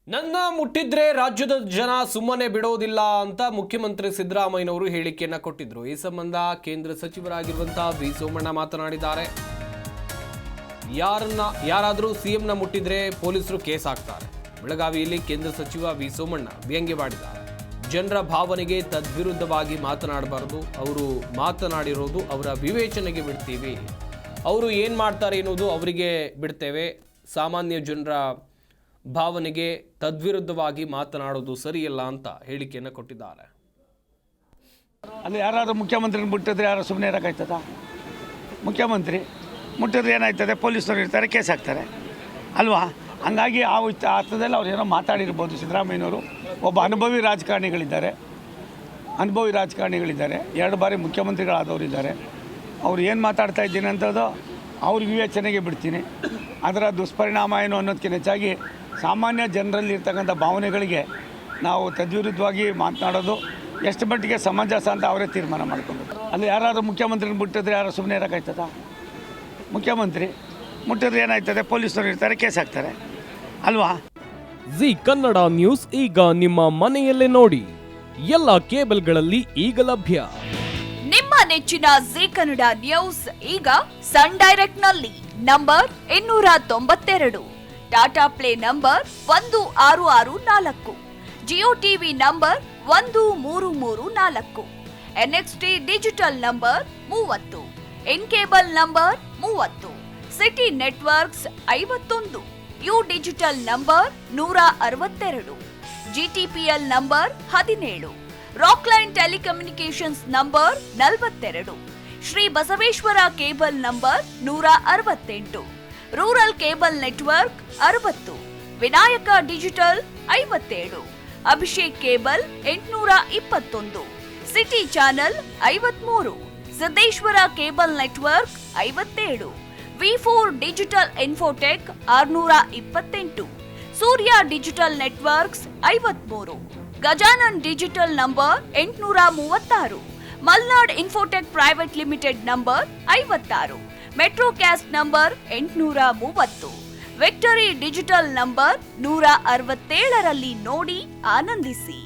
ನನ್ನ ಮುಟ್ಟಿದ್ರೆ ರಾಜ್ಯದ ಜನ ಸುಮ್ಮನೆ ಬಿಡೋದಿಲ್ಲ ಅಂತ ಮುಖ್ಯಮಂತ್ರಿ ಸಿದ್ದರಾಮಯ್ಯನವರು ಹೇಳಿಕೆಯನ್ನ ಕೊಟ್ಟಿದ್ರು. ಈ ಸಂಬಂಧ ಕೇಂದ್ರ ಸಚಿವರಾಗಿರುವಂತಹ ವಿ ಸೋಮಣ್ಣ ಮಾತನಾಡಿದ್ದಾರೆ. ಯಾರಾದರೂ ಸಿಎಂನ ಮುಟ್ಟಿದ್ರೆ ಪೊಲೀಸರು ಕೇಸ್ ಹಾಕ್ತಾರೆ. ಬೆಳಗಾವಿಯಲ್ಲಿ ಕೇಂದ್ರ ಸಚಿವ ವಿ ಸೋಮಣ್ಣ ವ್ಯಂಗ್ಯವಾಡಿದ್ದಾರೆ. ಜನರ ಭಾವನೆಗೆ ತದ್ವಿರುದ್ಧವಾಗಿ ಮಾತನಾಡಬಾರದು. ಅವರು ಮಾತನಾಡಿರೋದು ಅವರ ವಿವೇಚನೆಗೆ ಬಿಡ್ತೀವಿ. ಅವರು ಏನು ಮಾಡ್ತಾರೆ ಎನ್ನುವುದು ಅವರಿಗೆ ಬಿಡ್ತೇವೆ. ಸಾಮಾನ್ಯ ಜನರ ಭಾವನೆಗೆ ತದ್ವಿರುದ್ಧವಾಗಿ ಮಾತನಾಡೋದು ಸರಿಯಲ್ಲ ಅಂತ ಹೇಳಿಕೆಯನ್ನು ಕೊಟ್ಟಿದ್ದಾರೆ. ಅಲ್ಲಿ ಯಾರಾದರೂ ಮುಖ್ಯಮಂತ್ರಿ ಮುಟ್ಟಿದ್ರೆ ಯಾರು ಸುಮ್ಮನೆ ಇರೋಕ್ಕಾಯ್ತದ? ಮುಖ್ಯಮಂತ್ರಿ ಮುಟ್ಟಿದ್ರೆ ಏನಾಯ್ತದೆ? ಪೊಲೀಸರು ಇರ್ತಾರೆ, ಕೇಸ್ ಹಾಕ್ತಾರೆ ಅಲ್ವಾ? ಹಂಗಾಗಿ ಆ ಅರ್ಥದಲ್ಲಿ ಅವ್ರು ಏನೋ ಮಾತಾಡಿರ್ಬೋದು. ಸಿದ್ದರಾಮಯ್ಯನವರು ಒಬ್ಬ ಅನುಭವಿ ರಾಜಕಾರಣಿಗಳಿದ್ದಾರೆ, 2 ಬಾರಿ ಮುಖ್ಯಮಂತ್ರಿಗಳಾದವರಿದ್ದಾರೆ. ಅವ್ರು ಏನು ಮಾತಾಡ್ತಾ ಇದ್ದೀನಿ ಅಂಥದ್ದು ಅವ್ರ ವಿವೇಚನೆಗೆ ಬಿಡ್ತೀನಿ. ಅದರ ದುಷ್ಪರಿಣಾಮ ಏನು ಅನ್ನೋದಕ್ಕಿಂತ ಹೆಚ್ಚಾಗಿ ಸಾಮಾನ್ಯ ಜನರಲ್ಲಿ ಇರ್ತಕ್ಕಂಥ ಭಾವನೆಗಳಿಗೆ ನಾವು ತದ್ವಿರುದ್ಧವಾಗಿ ಮಾತನಾಡೋದು ಎಷ್ಟು ಮಟ್ಟಿಗೆ ಸಮಂಜಸ ಅಂತ ಅವರೇ ತೀರ್ಮಾನ ಮಾಡಿಕೊಂಡು. ಅಲ್ಲಿ ಯಾರಾದರೂ ಮುಖ್ಯಮಂತ್ರಿ ಮುಟ್ಟಿದ್ರೆ ಯಾರು ಸುಮ್ಮನೆ ಇರೋಕ್ಕಾಯ್ತದ? ಮುಖ್ಯಮಂತ್ರಿ ಮುಟ್ಟಿದ್ರೆ ಏನಾಯ್ತದೆ? ಪೊಲೀಸರು ಇರ್ತಾರೆ, ಕೇಸ್ ಹಾಕ್ತಾರೆ ಅಲ್ವಾ? ಜಿ ಕನ್ನಡ ನ್ಯೂಸ್ ಈಗ ನಿಮ್ಮ ಮನೆಯಲ್ಲೇ ನೋಡಿ. ಎಲ್ಲ ಕೇಬಲ್ಗಳಲ್ಲಿ ಈಗ ಲಭ್ಯ. ನಿಮ್ಮ ನೆಚ್ಚಿನ ಜಿ ಕನ್ನಡ ನ್ಯೂಸ್ ಈಗ ಸನ್ ಡೈರೆಕ್ಟ್ ನಲ್ಲಿ number 292, Tata play number 1664, Jio TV number 1334, NXT digital number 30, in cable number 30, city networks 51, U digital number 162, GTPL number 17, Rockline telecommunications number 42, Shri Basaveshwara cable number 168, rural cable network 60, Vinayaka digital 57, Abhishek cable 821, city channel 53, Siddeshwara cable network 57, V4 digital Infotech 628, Surya digital networks 53, Gajanan digital number 836, Malnad Infotech Private Limited number 56, Metrocast number 830, Victory digital number 167ರಲ್ಲಿ ನೋಡಿ ಆನಂದಿಸಿ.